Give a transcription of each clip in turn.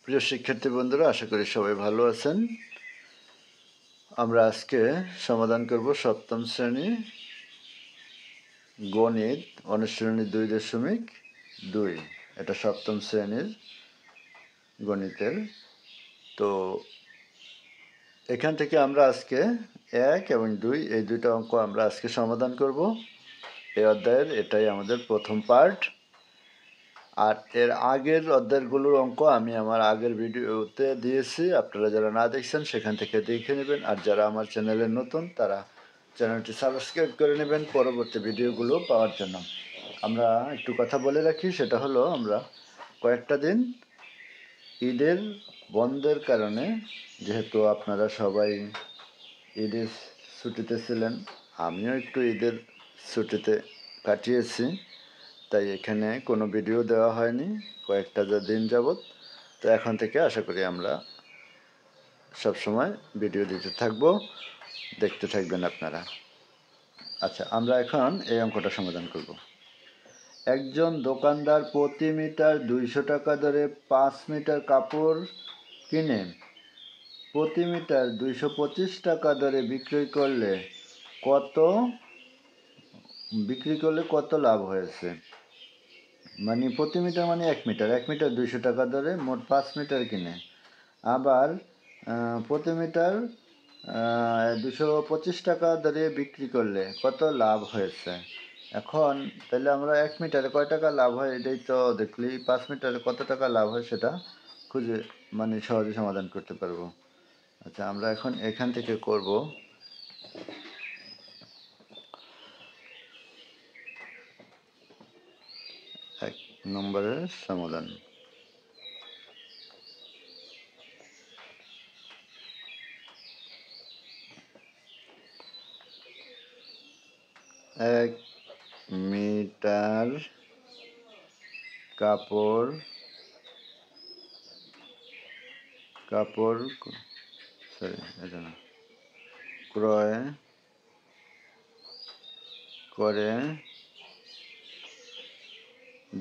প্রিয় শিক্ষার্থী বন্ধুরা, আশা করি সবাই ভালো আছেন। আমরা আজকে সমাধান করব সপ্তম শ্রেণী গণিত অনুশীলনী 2.2। এটা সপ্তম শ্রেণীর গণিতের। তো এখান থেকে আমরা আজকে 1 এবং 2 এই দুইটা অঙ্ক আমরা আজকে সমাধান করব। এই অধ্যায়ের এটাই আমাদের প্রথম পার্ট। আর এর আগের অধ্যায়গুলোর অঙ্ক আমি আমার আগের ভিডিওতে দিয়েছি, আপনারা যারা না দেখছেন সেখান থেকে দেখে নেবেন। আর যারা আমার চ্যানেলে নতুন তারা চ্যানেলটি সাবস্ক্রাইব করে নেবেন পরবর্তী ভিডিওগুলো পাওয়ার জন্য। আমরা একটু কথা বলে রাখি, সেটা হলো আমরা কয়েকটা দিন ঈদের বন্ধের কারণে, যেহেতু আপনারা সবাই ঈদের ছুটিতে ছিলেন, আমিও একটু ঈদের ছুটিতে কাটিয়েছি, তাই এখানে কোনো ভিডিও দেওয়া হয়নি কয়েকটা দিন যাবৎ। তো এখন থেকে আশা করি আমরা সবসময় ভিডিও দিতে থাকবো, দেখতে থাকবেন আপনারা। আচ্ছা, আমরা এখন এই অঙ্কটা সমাধান করব। একজন দোকানদার প্রতি মিটার 200 টাকা দরে 5 মিটার কাপড় কিনে প্রতি মিটার 225 টাকা দরে বিক্রি করলে কত লাভ হয়েছে। মানে প্রতি মিটার মানে 1 মিটার 200 টাকা দরে মোট 5 মিটার কিনে, আবার প্রতি মিটার 225 টাকা দরে বিক্রি করলে কত লাভ হয়েছে। এখন তাহলে আমরা 1 মিটারে কয় টাকা লাভ হয় এটাই তো দেখলেই 5 মিটারে কত টাকা লাভ হয় সেটা খুঁজে সহজে সমাধান করতে পারবো। আচ্ছা, আমরা এখন এখান থেকে করব। 1 নম্বরের সমাধান। এক মিটার কাপড় ক্রয় করে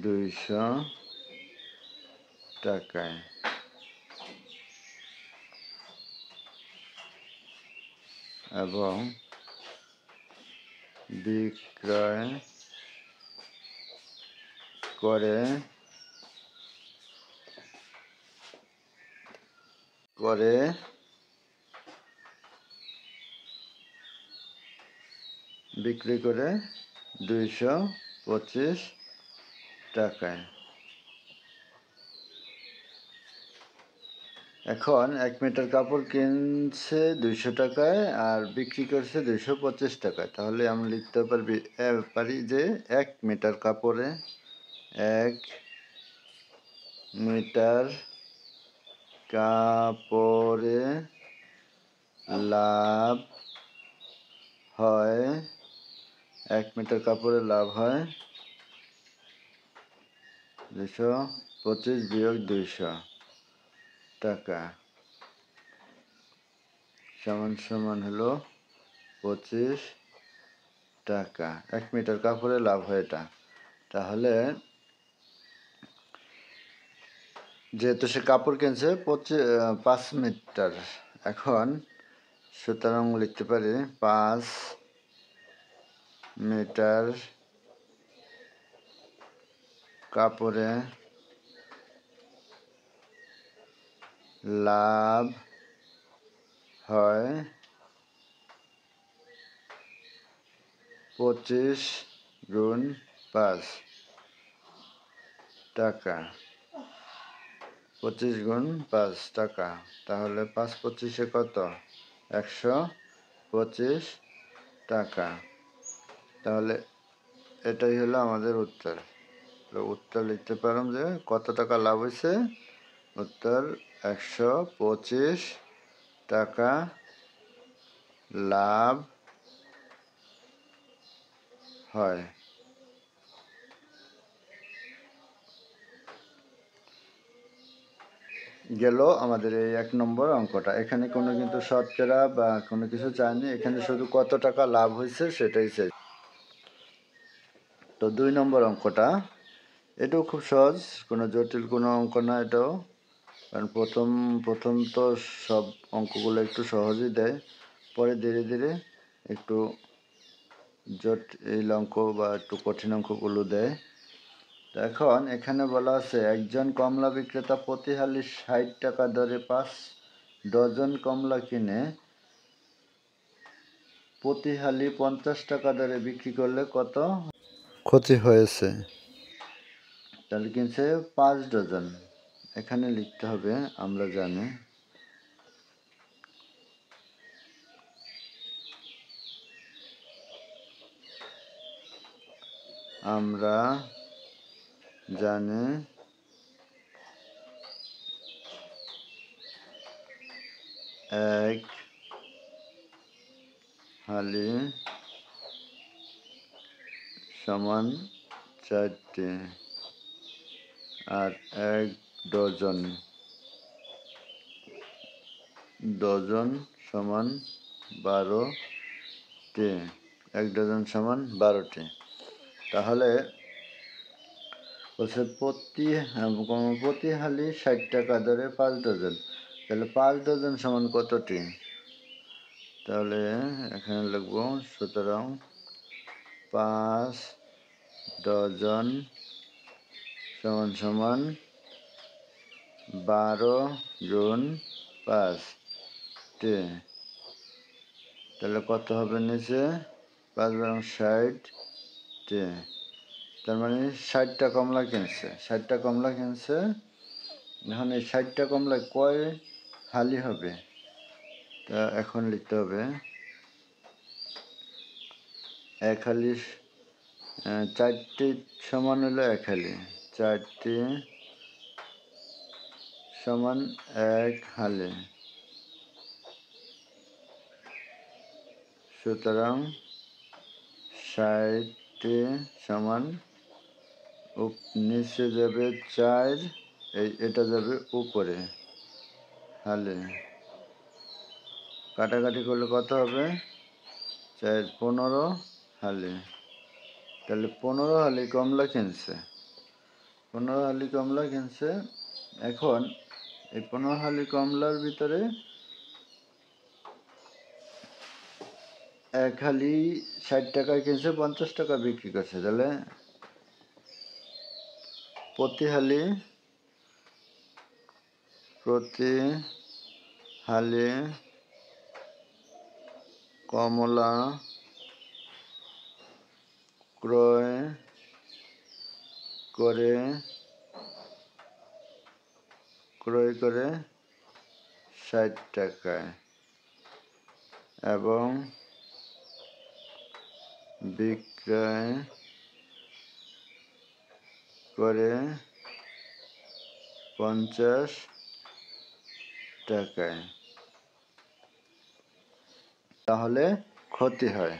200 টাকায় এবং বিক্রয় করে বিক্রি করে 225 টাকায়। এখন 1 মিটার কাপড় কিনছে 200 টাকায় আর বিক্রি করছে 225 টাকায়। তাহলে আমরা লিখতে পারি যে 1 মিটার কাপড়ে 1 মিটার কাপড়ে লাভ হয় 1 মিটার কাপড়ে লাভ হয় 225 বিয়োগ 200 টাকা সমান হলো 25 টাকা। 1 মিটার কাপড়ে লাভ হয় এটা। তাহলে যেহেতু সে কাপড় কিনছে 5 মিটার, এখন সুতরাং লিখতে পারি 5 মিটার কাপড়ে লাভ হয় 25 গুণ 5 টাকা। 25 গুণ 5 টাকা, তাহলে 5 25-এ কত? 125 টাকা। তাহলে এটাই হলো আমাদের উত্তর। উত্তর লিখতে পারলাম যে কত টাকা লাভ হয়েছে। উত্তর 125 টাকা লাভ হয়। গেল আমাদের এই 1 নম্বর অঙ্কটা। এখানে কোনো কিন্তু শতকরা বা কোনো কিছু চাইনি, এখানে শুধু কত টাকা লাভ হয়েছে সেটাই চাই। তো 2 নম্বর অঙ্কটা, এটাও খুব সহজ, কোনো জটিল কোনো অঙ্ক না, এটাও কারণ প্রথম তো সব অঙ্কগুলো একটু সহজই দেয়, পরে ধীরে ধীরে একটু জটিল অঙ্ক বা একটু কঠিন অঙ্কগুলো দেয়। তো এখন এখানে বলা আছে একজন কমলা বিক্রেতা প্রতি হালি ৬০ টাকা দরে ৫ ডজন কমলা কিনে প্রতি হালি ৫০ টাকা দরে বিক্রি করলে কত ক্ষতি হয়েছে? তাহলে কিনছে ৫ ডজন, এখানে লিখতে হবে আমরা জানি এক হালি সমান ৪টি আর এক ডজন সমান ১২টি, এক ডজন সমান ১২টি। তাহলে বলছে প্রতি হালি ৬০ টাকা দরে ৫ ডজন, তাহলে ৫ ডজন সমান কতটি? তাহলে এখানে লিখব, সুতরাং ৫ ডজন সমান সমান ১২ গুণ ৫টি, তাহলে কত হবে নিচে? ৫ বারং ৬০টি, তার মানে ৬০টা কমলা কিনছে। ৬০টা কমলা কিনছে, এখন এই ৬০টা কমলায় কয় হালি হবে? তা এখন লিখতে হবে এক হালি ৪টি সমান হলো এক হালি, ৪টি সমান এক হালি, সুতরাং ৬০টি সমান নিচে যাবে ৪, এটা যাবে উপরে হালি, কাটাকাটি করলে কত হবে? ৪ ১৫ হালি, তাহলে ১৫ হালি কমলা কিনছে। ১৫ হালি কমলা কিনছে। এখন এই ১৫ হালি কমলার ভিতরে এক হালি ৬০ টাকায় কিনছে, ৫০ টাকা বিক্রি করছে, তাহলে প্রতি হালি কমলা ক্রয় করে ৬০ টাকায় এবং বিক্রয় করে ৫০ টাকায়, তাহলে ক্ষতি হয়।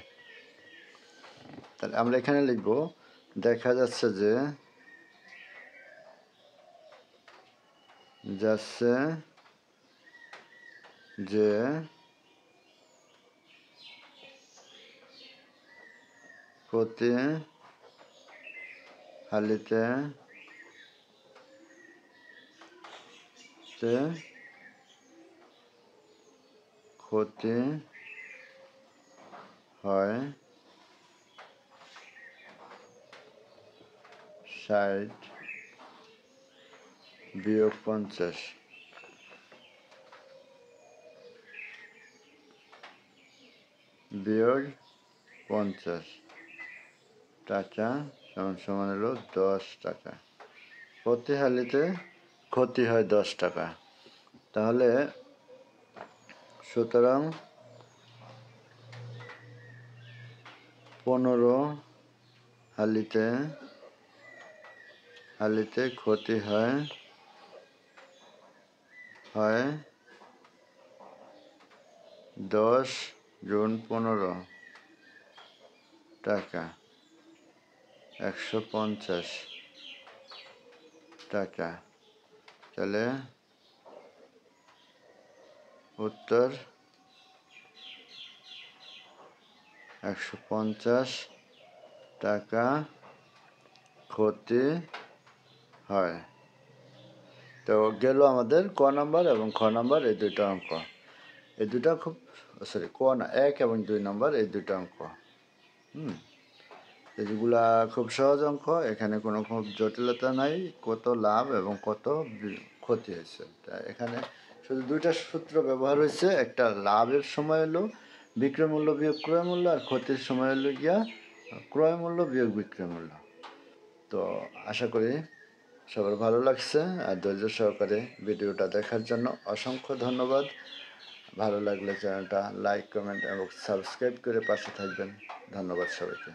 তাহলে আমরা এখানে লিখব, দেখা যাচ্ছে যে প্রতি হালিতে ক্ষতি হয় ৬০ বিয়োগ ৫০, টাকা সমান হলো ১০ টাকা। প্রতি হালিতে ক্ষতি হয় ১০ টাকা, তাহলে সুতরাং ১৫ হালিতে ক্ষতি হয় ১০ গুণ ১৫ টাকা, ১৫০ টাকা। তাহলে উত্তর ১৫০ টাকা ক্ষতি হয়। তো গেল আমাদের ক নাম্বার এবং খ নাম্বার এই দুইটা অঙ্ক। এই দুটা খুব ক না 1 এবং 2 নাম্বার এই দুইটা অঙ্ক। এগুলা খুব সহজ অঙ্ক, এখানে কোনো খুব জটিলতা নাই, কত লাভ এবং কত ক্ষতি হয়েছে। এখানে শুধু দুইটা সূত্র ব্যবহার হয়েছে, একটা লাভের সময় হলো বিক্রয় মূল্য বিয়োগ ক্রয় মূল্য, আর ক্ষতির সময় হলো গিয়া ক্রয় মূল্য বিয়োগ বিক্রয় মূল্য। তো আশা করি সবার ভালো লাগছে, আর ধৈর্য সহকারে ভিডিওটা দেখার জন্য অসংখ্য ধন্যবাদ। ভালো লাগলে চ্যানেলটা লাইক, কমেন্ট এবং সাবস্ক্রাইব করে পাশে থাকবেন। ধন্যবাদ সবাইকে।